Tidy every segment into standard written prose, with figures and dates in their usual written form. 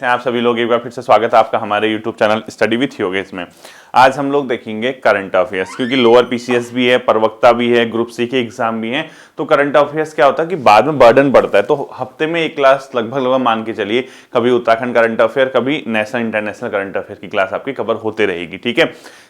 कैसे हैं आप सभी लोग। एक बार फिर से स्वागत है आपका हमारे YouTube channel study with Yogesh में। आज हम लोग देखेंगे करंट अफेयर्स, क्योंकि लोअर पीसीएस भी है, प्रवक्ता भी है, ग्रुप सी के एग्जाम भी है। तो करंट अफेयर्स क्या होता है कि बाद में बर्डन बढ़ता है, तो हफ्ते में एक क्लास लगभग मान के चलिए, कभी उत्तराखंड करंट अफेयर, कभी नेशनल इंटरनेशनल करंट अफेयर की क्लास आपकी कवर होते रहेगी। ठीक है,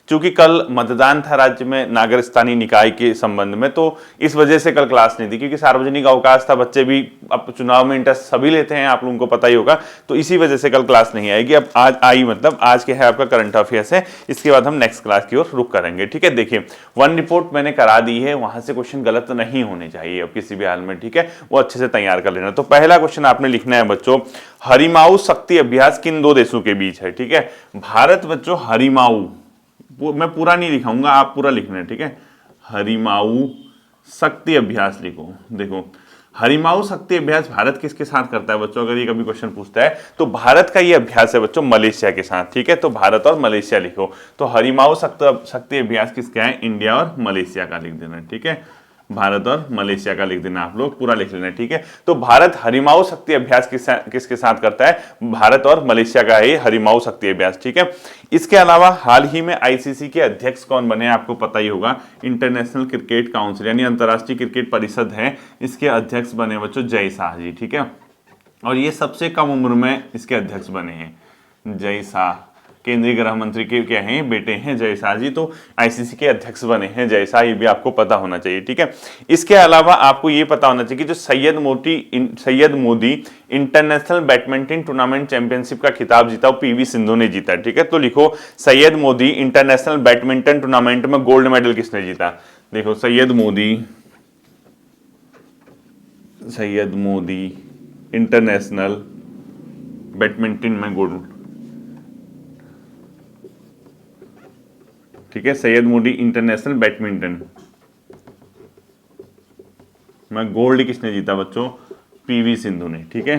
क्योंकि कल मतदान था राज्य में नागर स्थानीय निकाय के संबंध में, तो इस वजह से कल क्लास नहीं थी, क्योंकि सार्वजनिक अवकाश था, बच्चे भी अब चुनाव में इंटरेस्ट सभी लेते हैं, आप लोगों को पता ही होगा, तो इसी वजह से कल क्लास नहीं आएगी। अब आज आई, मतलब आज के है आपका करंट अफेयर्स है, इसके बाद हम नेक्स्ट क्लास की ओर रुक करेंगे। ठीक है, देखिए वन रिपोर्ट मैंने करा दी है, वहां से क्वेश्चन गलत नहीं होने चाहिए अब किसी भी हाल में। ठीक है, वो अच्छे से तैयार कर लेना। तो पहला क्वेश्चन आपने लिखना है बच्चों, हरिमाऊ शक्ति अभ्यास किन दो देशों के बीच है। ठीक है, भारत बच्चों हरिमाऊ, मैं पूरा नहीं लिखाऊंगा, आप पूरा लिखना है। ठीक है, हरिमाऊ शक्ति अभ्यास लिखो। देखो हरिमाऊ शक्ति अभ्यास भारत किसके साथ करता है बच्चों, अगर ये कभी क्वेश्चन पूछता है तो भारत का ये अभ्यास है बच्चों मलेशिया के साथ। ठीक है, तो भारत और मलेशिया लिखो। तो हरिमाऊ शक्ति अभ्यास किसका है, इंडिया और मलेशिया का लिख देना। ठीक है, भारत और मलेशिया का लिख देना, आप लोग पूरा लिख लेना। ठीक है, तो भारत हरिमाऊ शक्ति अभ्यास किसके साथ करता है, भारत और मलेशिया का है हरिमाऊ शक्ति अभ्यास। ठीक है, इसके अलावा हाल ही में आईसीसी के अध्यक्ष कौन बने, आपको पता ही होगा, इंटरनेशनल क्रिकेट काउंसिल यानी अंतर्राष्ट्रीय क्रिकेट परिषद है, इसके अध्यक्ष बने बच्चों जय शाह जी। ठीक है, और ये सबसे कम उम्र में इसके अध्यक्ष बने हैं जय शाह, केंद्रीय गृह मंत्री के क्या हैं, बेटे हैं जय शाह जी, तो आईसीसी के अध्यक्ष बने हैं जय शाह, ये भी आपको पता होना चाहिए। ठीक है, इसके अलावा आपको ये पता होना चाहिए कि जो Syed Modi international badminton tournament championship का खिताब जीता वो पीवी सिंधु ने जीता। ठीक है, तो लिखो Syed Modi international badminton tournament में गोल्ड मेडल किसने जीता। देखो सैयद मोदी इंटरनेशनल बैडमिंटन में गोल्ड। ठीक है, सैयद मोदी इंटरनेशनल बैडमिंटन में गोल्ड किसने जीता बच्चों, पीवी सिंधु ने। ठीक है,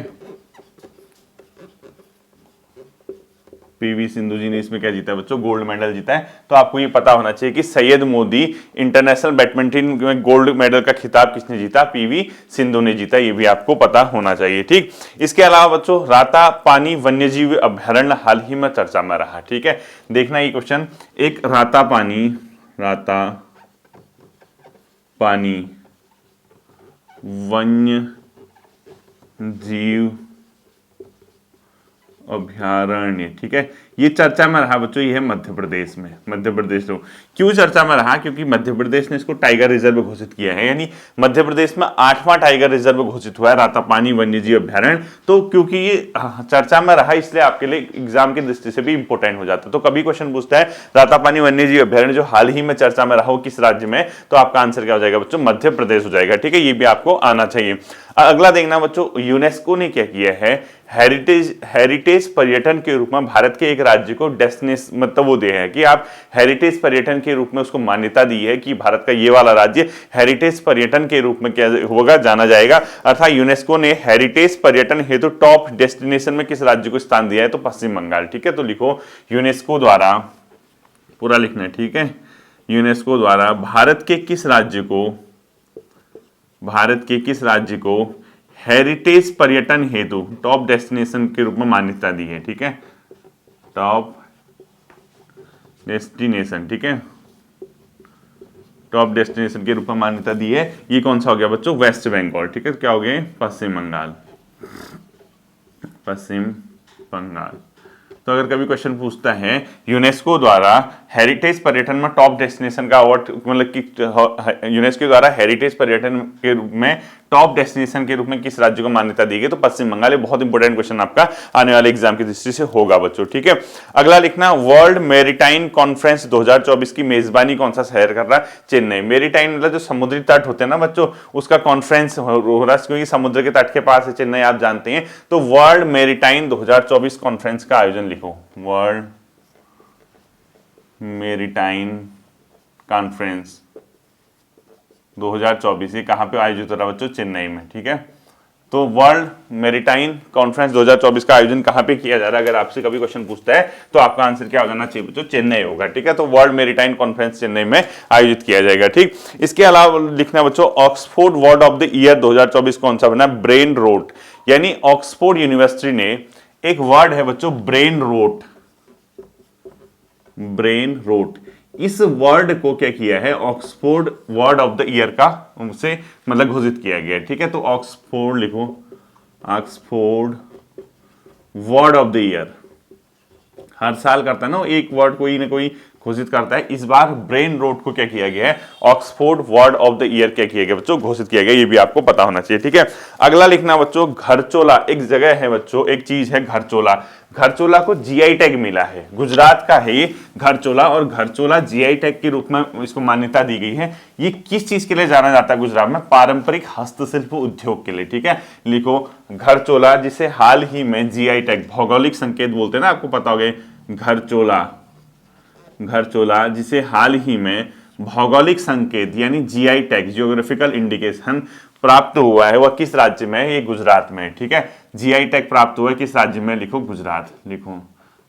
पीवी सिंधु जी ने इसमें क्या जीता है बच्चों, गोल्ड मेडल जीता है। तो आपको ये पता होना चाहिए कि सैयद मोदी इंटरनेशनल बैडमिंटन में गोल्ड मेडल का खिताब किसने जीता, पीवी सिंधु ने जीता, ये भी आपको पता होना चाहिए। ठीक, इसके अलावा बच्चों राता पानी वन्यजीव अभ्यारण्य हाल ही में चर्चा में रहा। ठीक है, देखना ये क्वेश्चन, एक राता पानी वन्य जीव अभ्यारण्य। ठीक है, ये चर्चा में रहा बच्चों, ये है मध्य प्रदेश में। मध्य प्रदेश तो क्यों चर्चा में रहा, क्योंकि मध्य प्रदेश ने इसको टाइगर रिजर्व घोषित किया है, यानी मध्य प्रदेश में 8वां टाइगर रिजर्व घोषित हुआ है रातापानी वन्यजीव अभ्यारण्य। तो क्योंकि ये चर्चा में रहा, इसलिए आपके लिए एग्जाम की दृष्टि से भी इंपॉर्टेंट हो जाता है। तो कभी क्वेश्चन पूछता है रातापानी वन्यजीव अभ्यारण्य जो हाल ही में चर्चा में रहा हो किस राज्य में, तो आपका आंसर क्या हो जाएगा बच्चों, मध्य प्रदेश हो जाएगा। ठीक है, ये भी आपको आना चाहिए। अगला देखना बच्चों, यूनेस्को ने क्या किया है, हेरिटेज पर्यटन के रूप में भारत के एक राज्य को डेस्टिनेशन, मतलब वो दिया है कि आप हेरिटेज पर्यटन के रूप में उसको मान्यता दी है कि भारत का ये वाला राज्य हेरिटेज पर्यटन के रूप में क्या होगा, जाना जाएगा। अर्थात यूनेस्को ने हेरिटेज पर्यटन हेतु टॉप डेस्टिनेशन में किस राज्य को स्थान दिया है, तो पश्चिम बंगाल। ठीक है, तो लिखो यूनेस्को द्वारा, पूरा लिखना है। ठीक है, यूनेस्को द्वारा भारत के किस राज्य को हेरिटेज पर्यटन हेतु टॉप डेस्टिनेशन के रूप में मान्यता दी है। ठीक है, टॉप डेस्टिनेशन। ठीक है, टॉप डेस्टिनेशन के रूप में मान्यता दी है, ये कौन सा हो गया बच्चों, वेस्ट बंगाल। ठीक है, क्या हो गया, पश्चिम बंगाल। तो अगर कभी क्वेश्चन पूछता है यूनेस्को द्वारा हेरिटेज पर्यटन में टॉप डेस्टिनेशन का अवार्ड, मतलब कि यूनेस्को द्वारा हेरिटेज पर्यटन के रूप में टॉप डेस्टिनेशन के रूप में किस राज्य को मान्यता दी गई, तो पश्चिम बंगाल। बहुत इंपॉर्टेंट क्वेश्चन आपका आने वाले एग्जाम की दृष्टि से होगा बच्चों। ठीक है, अगला लिखना, वर्ल्ड मैरीटाइम कॉन्फ्रेंस 2024 की मेजबानी कौन सा शहर कर रहा है, चेन्नई। मैरीटाइम मतलब जो समुद्री तट होते हैं ना बच्चों, उसका कॉन्फ्रेंस हो रहा है, क्योंकि समुद्र के तट के पास है चेन्नई, आप जानते हैं। तो वर्ल्ड मैरीटाइम 2024 कॉन्फ्रेंस का आयोजन लिखो, वर्ल्ड मैरीटाइम कॉन्फ्रेंस 2024, ये कहां पे आयोजित हो रहा है बच्चों, चेन्नई में। ठीक है, तो वर्ल्ड मैरीटाइम कॉन्फ्रेंस 2024 का आयोजन कहां पे किया जा रहा है, अगर आपसे कभी क्वेश्चन पूछता है तो आपका आंसर क्या हो जाना चाहिए बच्चों, चेन्नई होगा। ठीक है, तो वर्ल्ड मैरीटाइम कॉन्फ्रेंस चेन्नई में आयोजित किया जाएगा। ठीक, इसके अलावा लिखना बच्चों, Oxford word of the year 2024 कौन सा बना, ब्रेन रोट, यानी ऑक्सफोर्ड यूनिवर्सिटी ने एक वर्ड है बच्चों ब्रेन रोट, ब्रेन रोट। इस वर्ड को क्या किया है, Oxford word of the year का उनसे मतलब घोषित किया गया है, ठीक है। तो ऑक्सफोर्ड लिखो, Oxford word of the year, हर साल करता है ना एक वर्ड कोई ना कोई घोषित करता है। इस बार ब्रेन रोट को क्या किया गया है, Oxford word of the year क्या किया गया बच्चों, घोषित किया गया। ये भी आपको पता होना चाहिए, ठीक है। अगला लिखना बच्चों घरचोला, एक जगह है बच्चों, एक चीज है घरचोला। घरचोला को जीआई टैग मिला है, गुजरात का है ये घरचोला, और घरचोला जीआई टैग के रूप में इसको मान्यता दी गई है। ये किस चीज के लिए जाना जाता है गुजरात में, पारंपरिक हस्तशिल्प उद्योग के लिए, ठीक है। लिखो घरचोला, जिसे हाल ही में जीआई टैग, भौगोलिक संकेत बोलते हैं ना, आपको पता होगा घरचोला, घरचोला जिसे हाल ही में भौगोलिक संकेत यानी जीआई टैग, जियोग्राफिकल इंडिकेशन प्राप्त हुआ है, वह किस राज्य में है, ये गुजरात में, ठीक है। जीआई टैग प्राप्त हुआ है किस राज्य में, लिखो गुजरात। लिखो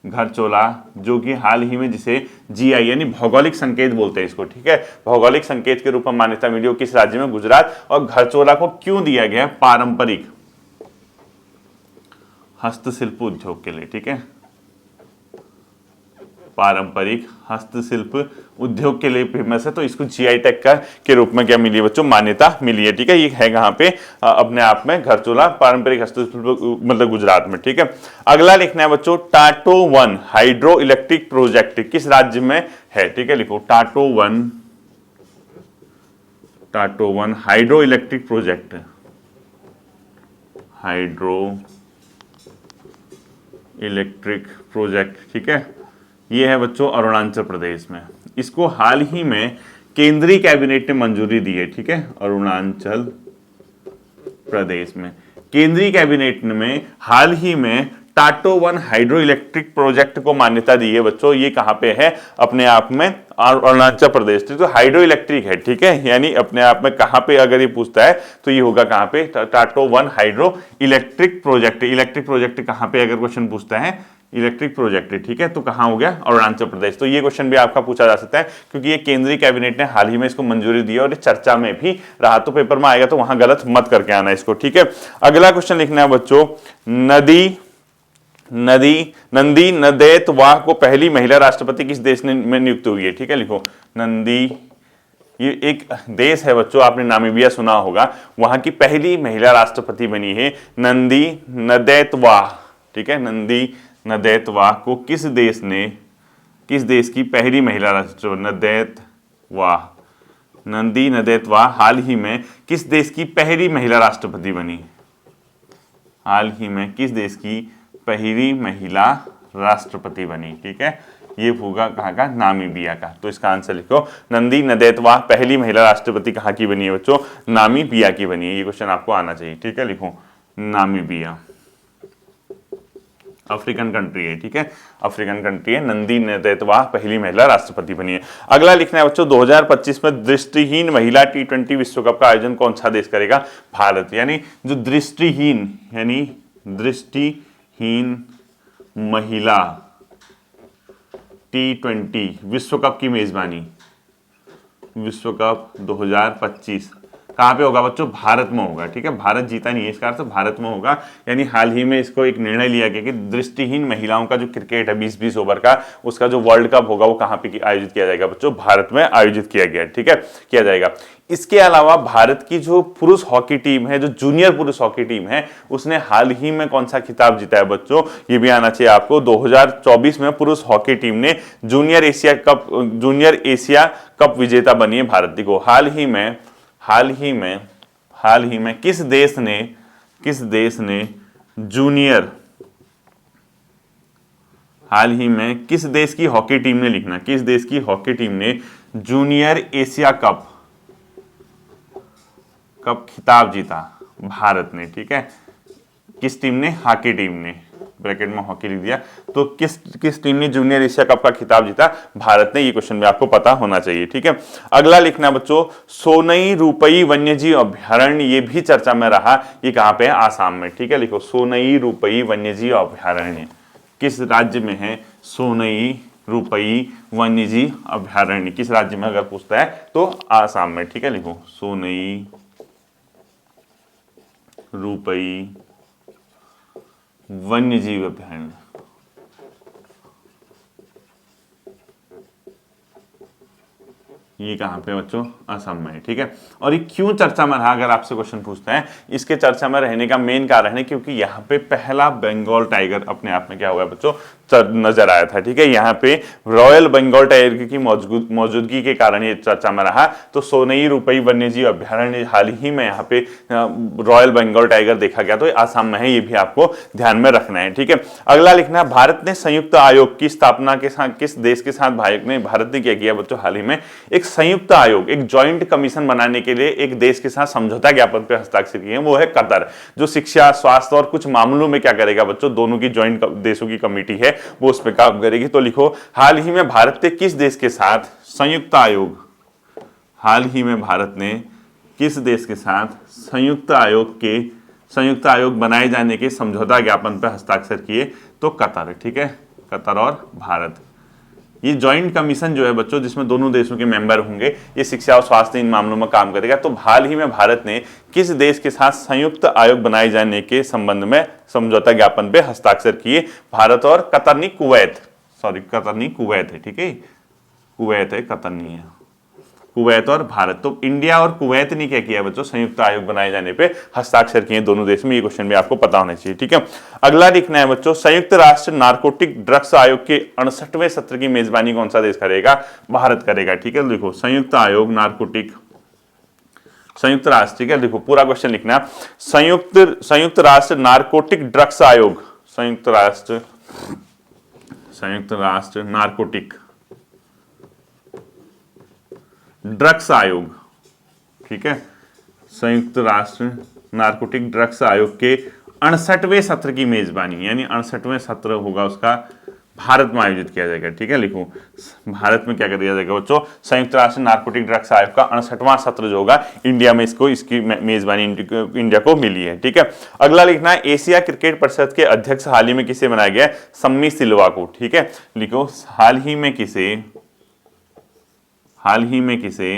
घरचोला जो कि हाल ही में जिसे जीआई यानी भौगोलिक संकेत बोलते हैं इसको, ठीक है, भौगोलिक संकेत के रूप में मान्यता मिली हो किस राज्य में, गुजरात। और घरचोला को क्यों दिया गया है, पारंपरिक हस्तशिल्प उद्योग के लिए, ठीक है, पारंपरिक हस्तशिल्प उद्योग के लिए फेमस है। तो इसको जीआई टैग का के रूप में क्या मिली है बच्चों, मान्यता मिली है, ठीक है। ये है कहां पे, अपने आप में घरचोला, पारंपरिक हस्तशिल्प मतलब गुजरात में, ठीक है। अगला लिखना है बच्चों टाटो 1 हाइड्रो इलेक्ट्रिक प्रोजेक्ट किस राज्य में है, ठीक है। लिखो टाटो 1 hydro electric project, hydro electric project, ठीक है। ये है बच्चों अरुणाचल प्रदेश में। इसको हाल ही में केंद्रीय कैबिनेट ने मंजूरी दी है, ठीक है। अरुणाचल प्रदेश में केंद्रीय कैबिनेट में हाल ही में टाटो 1 हाइड्रो इलेक्ट्रिक प्रोजेक्ट को मान्यता दी है बच्चों। ये कहां पे है, अपने आप में अरुणाचल प्रदेश, तो हाइड्रो इलेक्ट्रिक है, ठीक है। यानी अपने आप में कहां पे अगर ये पूछता है तो ये होगा कहां पे, टाटो 1 hydro electric project. Electric project कहां पे अगर क्वेश्चन पूछता है, इलेक्ट्रिक प्रोजेक्ट, ठीक है, तो कहां हो गया, अरुणाचल प्रदेश। तो ये क्वेश्चन भी आपका पूछा जा सकता है क्योंकि ये केंद्रीय कैबिनेट ने हाल ही में इसको मंजूरी दी है और ये चर्चा में भी रहा, तो पेपर में आएगा तो वहां गलत मत करके आना इसको, ठीक है। अगला क्वेश्चन लिखना है बच्चों नंदी नदेतवाह को पहली महिला राष्ट्रपति किस देश में नियुक्त हुई है, ठीक है। लिखो नंदी, ये एक देश है बच्चों, आपने नामीबिया सुना होगा, वहां की पहली महिला राष्ट्रपति बनी है नंदी नदैतवाह, ठीक है। नंदी नदैतवाह को किस देश की पहली महिला राष्ट्रपति, नंदी नदैतवाह हाल ही में किस देश की पहली महिला राष्ट्रपति बनी, हाल ही में किस देश की पहली महिला राष्ट्रपति बनी, ठीक है। ये होगा कहाँ का, नामीबिया का। तो इसका आंसर लिखो नंदी नदैतवाह पहली महिला राष्ट्रपति कहाँ की बनी है बच्चों, नामीबिया की बनी है। ये क्वेश्चन आपको आना चाहिए, ठीक है। लिखो नामीबिया, अफ्रीकन कंट्री है, ठीक है, अफ्रीकन कंट्री है। नंदी नदैतवाह पहली महिला राष्ट्रपति बनी है। अगला लिखना है बच्चों 2025 में दृष्टिहीन महिला T20 विश्व कप का आयोजन कौन सा देश करेगा, भारत। यानी जो दृष्टिहीन महिला T20 विश्व कप की मेजबानी, विश्व कप 2025 कहां पे होगा बच्चों, भारत में होगा, ठीक है। भारत जीता नहीं है, इसका अर्थ भारत में होगा। यानी हाल ही में इसको एक निर्णय लिया गया कि दृष्टिहीन महिलाओं का जो क्रिकेट है 20-20 ओवर का, उसका जो वर्ल्ड कप होगा वो कहां पे आयोजित किया जाएगा बच्चों, भारत में आयोजित किया गया, ठीक है, किया जाएगा। इसके अलावा भारत की जो पुरुष हॉकी टीम है, जो जूनियर पुरुष हॉकी टीम है, उसने हाल ही में कौन सा खिताब जीता है बच्चों, ये भी आना चाहिए आपको। 2024 में पुरुष हॉकी टीम ने जूनियर एशिया कप विजेता बनी है भारत को। हाल ही में किस देश ने जूनियर, हाल ही में किस देश की हॉकी टीम ने, लिखना किस देश की हॉकी टीम ने जूनियर एशिया कप खिताब जीता, भारत ने, ठीक है। किस टीम ने, हॉकी टीम ने, ब्रैकेट में हॉकी लिख दिया, तो किस टीम ने जूनियर एशिया कप का खिताब जीता, भारत ने। ये क्वेश्चन भी आपको पता होना चाहिए, ठीक है। अगला लिखना बच्चों सोनई रूपई वन्यजीव अभ्यारण्य, ये भी चर्चा में रहा, ये कहां पे है, आसाम में, ठीक है। लिखो सोनई रूपई वन्यजीव अभ्यारण्य किस राज्य में है, सोनई रूपई वन्यजीव अभ्यारण्य किस राज्य में अगर पूछता है तो आसाम में, ठीक है। लिखो सोनई रूपई वन्यजीव अभयारण्य, ये कहाँ पे बच्चों, असम में, ठीक है। और ये क्यों चर्चा में रहा, अगर आपसे क्वेश्चन पूछते हैं, इसके चर्चा में रहने का मेन कारण है क्योंकि यहाँ पे पहला बंगाल टाइगर अपने आप में क्या हुआ बच्चों, नजर आया था, ठीक है। यहाँ पे रॉयल बंगाल टाइगर की मौजूदगी के कारण ये चर्चा में रहा। तो सोनई रुपई वन्यजीव अभ्यारण्य हाल ही में यहाँ पे रॉयल बंगाल टाइगर देखा गया, तो आसाम में है, ये भी आपको ध्यान में रखना है, ठीक है। अगला लिखना है, भारत ने संयुक्त आयोग की स्थापना के साथ किस देश के साथ भारत ने क्या किया बच्चों, हाल ही में एक संयुक्त आयोग, एक ज्वाइंट कमीशन बनाने के लिए एक देश के साथ समझौता ज्ञापन पर हस्ताक्षर किए हैं, वो है कतर, जो शिक्षा, स्वास्थ्य और कुछ मामलों में क्या करेगा बच्चों, दोनों की ज्वाइंट देशों की कमेटी है वो उस पर काम करेगी। तो लिखो, हाल ही में भारत ने किस देश के साथ संयुक्त आयोग, हाल ही में भारत ने किस देश के साथ संयुक्त आयोग बनाए जाने के समझौता ज्ञापन पर हस्ताक्षर किए, तो कतर, ठीक है, कतर और भारत। ये ज्वाइंट कमीशन जो है बच्चों, जिसमें दोनों देशों के मेंबर होंगे, ये शिक्षा और स्वास्थ्य इन मामलों में काम करेगा। तो हाल ही में भारत ने किस देश के साथ संयुक्त आयोग बनाए जाने के संबंध में समझौता ज्ञापन पे हस्ताक्षर किए, भारत और कतर नहीं, कुवैत, सॉरी कतर नहीं, कुवैत है, ठीक है, कुवैत है, कतर नहीं है, कुवैत और भारत। तो इंडिया और कुवैत ने क्या किया बच्चों, संयुक्त आयोग बनाए जाने पे हस्ताक्षर किए दोनों देश में, ये क्वेश्चन भी आपको पता होना चाहिए, ठीक है। अगला लिखना है बच्चों, संयुक्त राष्ट्र नारकोटिक ड्रग्स आयोग के 68वें सत्र की मेजबानी कौन सा देश करेगा, भारत करेगा, ठीक है। देखो, संयुक्त आयोग नारकोटिक, संयुक्त राष्ट्र, ठीक है, देखो पूरा क्वेश्चन लिखना, संयुक्त राष्ट्र नारकोटिक ड्रग्स आयोग, संयुक्त राष्ट्र नारकोटिक ड्रग्स आयोग, ठीक है, संयुक्त राष्ट्र नारकोटिक ड्रग्स आयोग के 68वें सत्र की मेजबानी, यानी 68वें सत्र होगा उसका, भारत में आयोजित किया जाएगा, ठीक है। लिखो, भारत में क्या कर दिया जाएगा बच्चों, संयुक्त राष्ट्र नारकोटिक ड्रग्स आयोग का 68वां सत्र जो होगा, इंडिया में इसकी मेजबानी इंडिया को मिली है, ठीक है। अगला लिखना है, एशिया क्रिकेट परिषद के अध्यक्ष हाल ही में किसे बनाया गया, सम्मी सिल्वा को, ठीक है। लिखो, हाल ही में किसे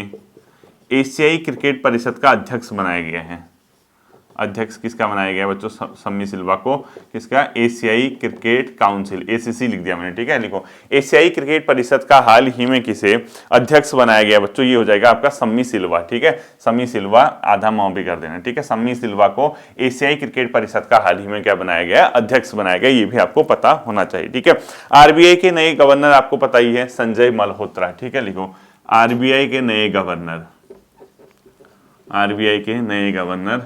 एशियाई क्रिकेट परिषद का अध्यक्ष बनाया गया है, अध्यक्ष किसका बनाया गया बच्चों, सम्मी सिल्वा को, किसका, एशियाई क्रिकेट काउंसिल, एसीसी लिख दिया मैंने, ठीक है। लिखो, एशियाई क्रिकेट परिषद का हाल ही में किसे अध्यक्ष बनाया गया बच्चों, ये हो जाएगा आपका सम्मी सिल्वा, ठीक है, सम्मी सिल्वा, आधा माओ भी कर देना, ठीक है। सम्मी सिल्वा को एशियाई क्रिकेट परिषद का हाल ही में क्या बनाया गया, अध्यक्ष बनाया गया, ये भी आपको पता होना चाहिए, ठीक है। आरबीआई के नए गवर्नर आपको पता ही है, संजय मल्होत्रा, ठीक है। लिखो, आरबीआई के नए गवर्नर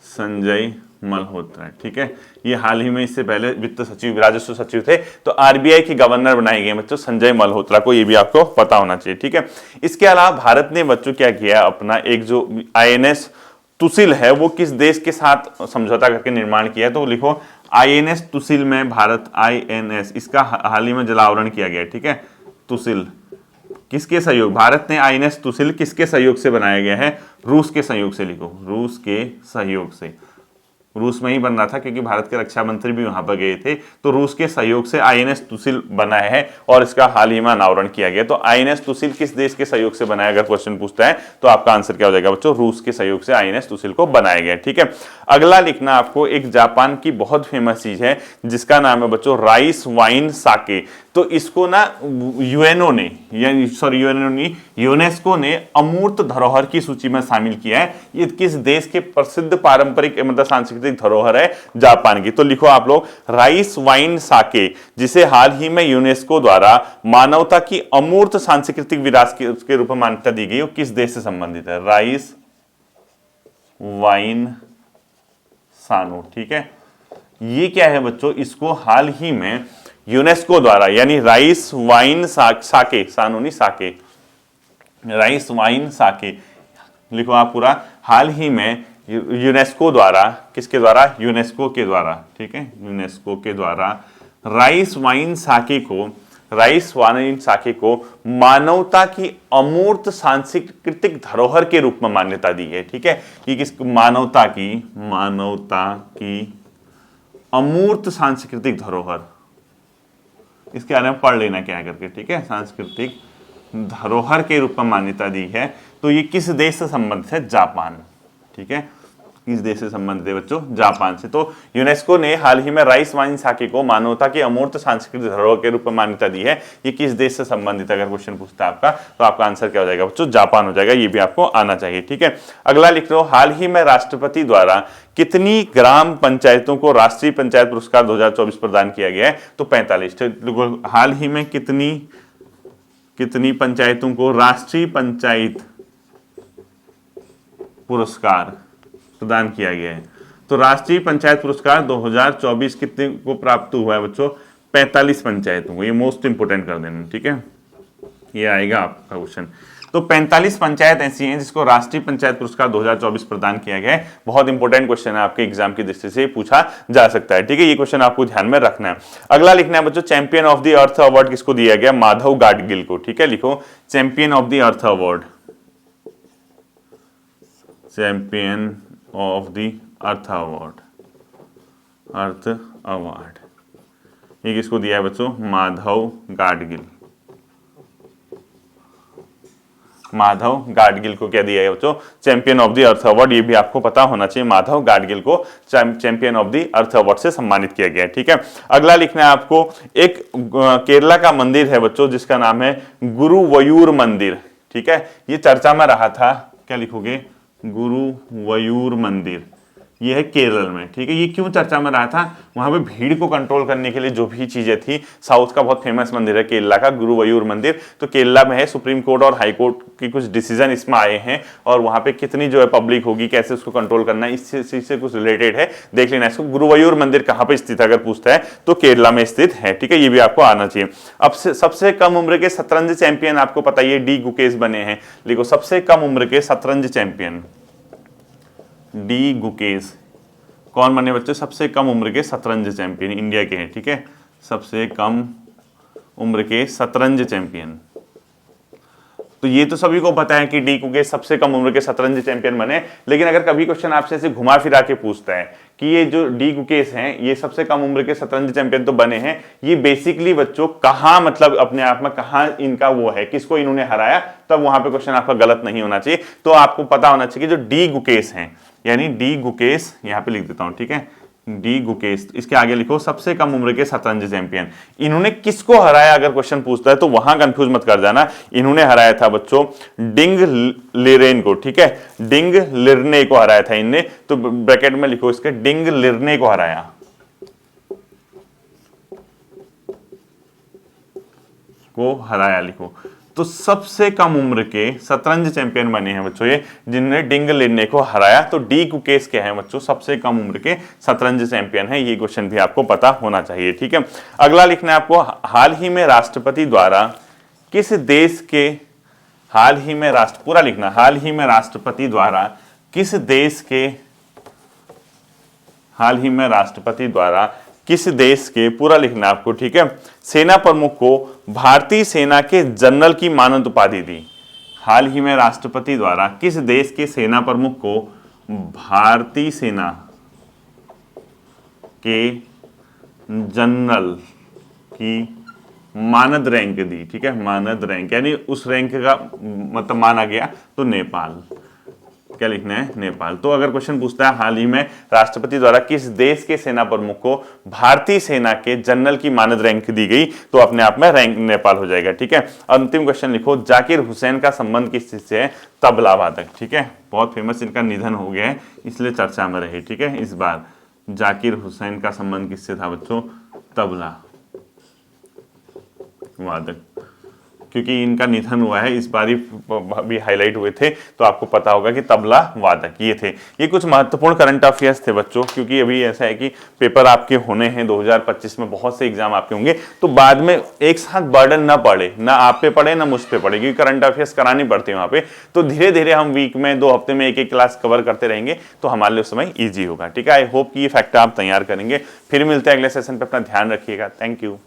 संजय मल्होत्रा, ठीक है। ये हाल ही में, इससे पहले वित्त सचिव, राजस्व सचिव थे, तो आरबीआई के गवर्नर बनाए गए बच्चों संजय मल्होत्रा को, ये भी आपको पता होना चाहिए, ठीक है। इसके अलावा भारत ने बच्चों क्या किया, अपना एक जो आईएनएस तुसिल है वो किस देश के साथ समझौता करके निर्माण किया, तो लिखो, आईएनएस तुसिल में भारत, आईएनएस, इसका हाल ही में जलावरण किया गया, ठीक है। तुसिल किसके सहयोग, भारत ने आईएनएस तुसिल किसके सहयोग से बनाया गया है, रूस के सहयोग से। लिखो, रूस के सहयोग से, रूस में ही बन रहा था क्योंकि भारत के रक्षा मंत्री भी वहां पर गए थे, तो रूस के सहयोग से आईएनएस तुसिल बना है और इसका हाल ही में अनावरण किया गया। तो आईएनएस तुसिल किस देश के सहयोग से बनाया, अगर क्वेश्चन पूछता है तो आपका आंसर क्या हो जाएगा बच्चों, रूस के सहयोग से आईएनएस तुसिल को बनाया गया, ठीक है। अगला लिखना आपको, एक जापान की बहुत फेमस चीज है जिसका नाम है बच्चों राइस वाइन साके। तो इसको ना यूनेस्को ने अमूर्त धरोहर की सूची में शामिल किया है। ये किस देश के प्रसिद्ध पारंपरिक मतलब सांस्कृतिक धरोहर है, जापान की। तो लिखो आप लोग, राइस वाइन साके, जिसे हाल ही में यूनेस्को द्वारा मानवता की अमूर्त सांस्कृतिक विरासत के रूप में मान्यता दी गई, वो किस देश से संबंधित है, राइस वाइन सानो, ठीक है। ये क्या है बच्चों, इसको हाल ही में यूनेस्को द्वारा, यानी राइस वाइन साके, सानो नहीं साके, राइस वाइन साके, लिखो आप पूरा, हाल ही में यूनेस्को द्वारा, किसके द्वारा, यूनेस्को के द्वारा, ठीक है, यूनेस्को के द्वारा राइस वाइन साके को मानवता की अमूर्त सांस्कृतिक धरोहर के रूप में मान्यता दी है, ठीक है। ये किस, मानवता की अमूर्त सांस्कृतिक धरोहर, इसके बारे में पढ़ लेना क्या करके, ठीक है, सांस्कृतिक धरोहर के रूप में मान्यता दी है। तो ये किस देश से संबंधित है, जापान, ठीक है। किस देश से संबंधित है बच्चों? जापान से। तो यूनेस्को ने हाल ही में राइस वाइन साके को मानवता की अमूर्त सांस्कृतिक धरोहर के रूप में मान्यता दी है। ये किस देश से संबंधित है? अगर क्वेश्चन पूछता है आपका तो आपका आंसर क्या हो जाएगा बच्चों? जापान हो जाएगा। ये भी आपको आना चाहिए, ठीक है। अगला लिख लो, हाल ही में राष्ट्रपति द्वारा कितनी ग्राम पंचायतों को राष्ट्रीय पंचायत पुरस्कार 2024 प्रदान किया गया है? तो 45। तो हाल ही में कितनी पंचायतों को राष्ट्रीय पंचायत पुरस्कार प्रदान किया गया है? तो राष्ट्रीय पंचायत पुरस्कार 2024 कितने को प्राप्त हुआ है बच्चों? 45 पंचायतों को। ये मोस्ट इंपोर्टेंट कर देना, ठीक है, ये आएगा आपका क्वेश्चन। तो 45 पंचायत ऐसी हैं जिसको राष्ट्रीय पंचायत पुरस्कार 2024 प्रदान किया गया है। बहुत इंपॉर्टेंट क्वेश्चन है, आपके एग्जाम की दृष्टि से पूछा जा सकता है, ठीक है। ये क्वेश्चन आपको ध्यान में रखना है। अगला लिखना है बच्चों, champion of the earth award किसको दिया गया? माधव गाडगिल को, ठीक है। लिखो champion of the earth award, champion of the earth award, earth award ये किसको दिया है बच्चों? माधव गाडगिल। माधव गाडगिल को क्या दिया है बच्चों? Champion of the earth award. ये भी आपको पता होना चाहिए, माधव गाडगिल को champion of the earth award से सम्मानित किया गया है, ठीक है। अगला लिखना है आपको, एक केरला का मंदिर है बच्चों जिसका नाम है गुरुवयूर मंदिर, ठीक है। ये चर्चा में रहा था, क्या लिखोगे? गुरुवयूर मंदिर, ये है केरल में, ठीक है। ये क्यों चर्चा में रहा था? वहां पे भीड़ को कंट्रोल करने के लिए जो भी चीजें थी, साउथ का बहुत फेमस मंदिर है केरला का गुरुवयूर मंदिर। तो केरला में है, सुप्रीम कोर्ट और हाई कोर्ट की कुछ डिसीजन इसमें आए हैं और वहां पे कितनी जो है पब्लिक होगी, कैसे उसको कंट्रोल करना है, इससे कुछ रिलेटेड है, देख लेना इसको। गुरुवयूर मंदिर कहां पे स्थित है अगर पूछता है तो केरला में स्थित है, ठीक है। ये भी आपको आना चाहिए। अब सबसे कम उम्र के शतरंज चैंपियन आपको पता है डी गुकेश बने हैं। लिखो सबसे कम उम्र के शतरंज चैंपियन डी गुकेश। कौन बने बच्चे? सबसे कम उम्र के शतरंज चैंपियन इंडिया के हैं, ठीक है। सबसे कम उम्र के शतरंज चैंपियन, तो ये तो सभी को पता है कि डी गुकेश सबसे कम उम्र के शतरंज चैंपियन बने। लेकिन अगर कभी क्वेश्चन आपसे ऐसे घुमा फिरा के पूछता है कि ये जो डी गुकेश हैं ये सबसे कम उम्र के शतरंज चैंपियन तो बने हैं, ये बेसिकली बच्चों कहाँ, मतलब अपने आप में कहाँ इनका वो है, किसको इन्होंने हराया, तब वहां पे क्वेश्चन आपका गलत नहीं होना चाहिए। तो आपको पता होना चाहिए कि जो डी गुकेश हैं, यानी डी गुकेश, यहां पे लिख देता हूं, ठीक है, डी गुकेश। इसके आगे लिखो सबसे कम उम्र के शतरंज चैंपियन। इन्होंने किसको हराया अगर क्वेश्चन पूछता है तो वहां कंफ्यूज मत कर जाना। इन्होंने हराया था बच्चों डिंग लिरेन को, ठीक है, डिंग लिरने को हराया था इनने। तो ब्रैकेट में लिखो इसके, डिंग लिरने को हराया, लिखो। तो सबसे कम उम्र के शतरंज चैंपियन बने हैं बच्चों ये, जिन्होंने डिंग लिरने को हराया। तो डी गुकेश क्या है बच्चों? सबसे कम उम्र के शतरंज चैंपियन है। ये क्वेश्चन भी आपको पता होना चाहिए, ठीक है। अगला लिखना है आपको, हाल ही में राष्ट्रपति द्वारा किस देश के, हाल ही में पूरा लिखना, हाल ही में राष्ट्रपति द्वारा किस देश के, हाल ही में राष्ट्रपति द्वारा किस देश के, पूरा लिखना आपको, ठीक है, सेना प्रमुख को भारतीय सेना के जनरल की मानद उपाधि दी। हाल ही में राष्ट्रपति द्वारा किस देश के सेना प्रमुख को भारतीय सेना के जनरल की मानद रैंक दी, ठीक है, मानद रैंक, यानी उस रैंक का मतलब माना गया तो नेपाल। क्या लिखना है? नेपाल। तो अगर क्वेश्चन पूछता है हाल ही में राष्ट्रपति द्वारा किस देश के सेना प्रमुख को भारतीय सेना के जनरल की मानद रैंक दी गई, तो अपने आप में रैंक नेपाल हो जाएगा, ठीक है। अंतिम क्वेश्चन लिखो, जाकिर हुसैन का संबंध किस चीज से है? तबला वादक, ठीक है, बहुत फेमस, इनका निधन हो गया है इसलिए चर्चा में रहे, ठीक है। इस बार जाकिर हुसैन का संबंध किससे था बच्चों? तबला वादक, क्योंकि इनका निधन हुआ है इस बार भी हाईलाइट हुए थे, तो आपको पता होगा कि तबला वादक ये थे। ये कुछ महत्वपूर्ण करंट अफेयर्स थे बच्चों, क्योंकि अभी ऐसा है कि पेपर आपके होने हैं 2025 में, बहुत से एग्जाम आपके होंगे, तो बाद में एक साथ बर्डन ना पड़े, ना आप पे पड़े ना मुझ पे पड़े, क्योंकि करंट अफेयर्स करानी पड़ती है वहाँ पे। तो धीरे धीरे हम वीक में 2 हफ्ते में एक क्लास कवर करते रहेंगे, तो हमारे लिए उस समय ईजी होगा, ठीक है। आई होप कि ये फैक्टर आप तैयार करेंगे। फिर मिलते हैं अगले सेशन पे, अपना ध्यान रखिएगा। Thank you.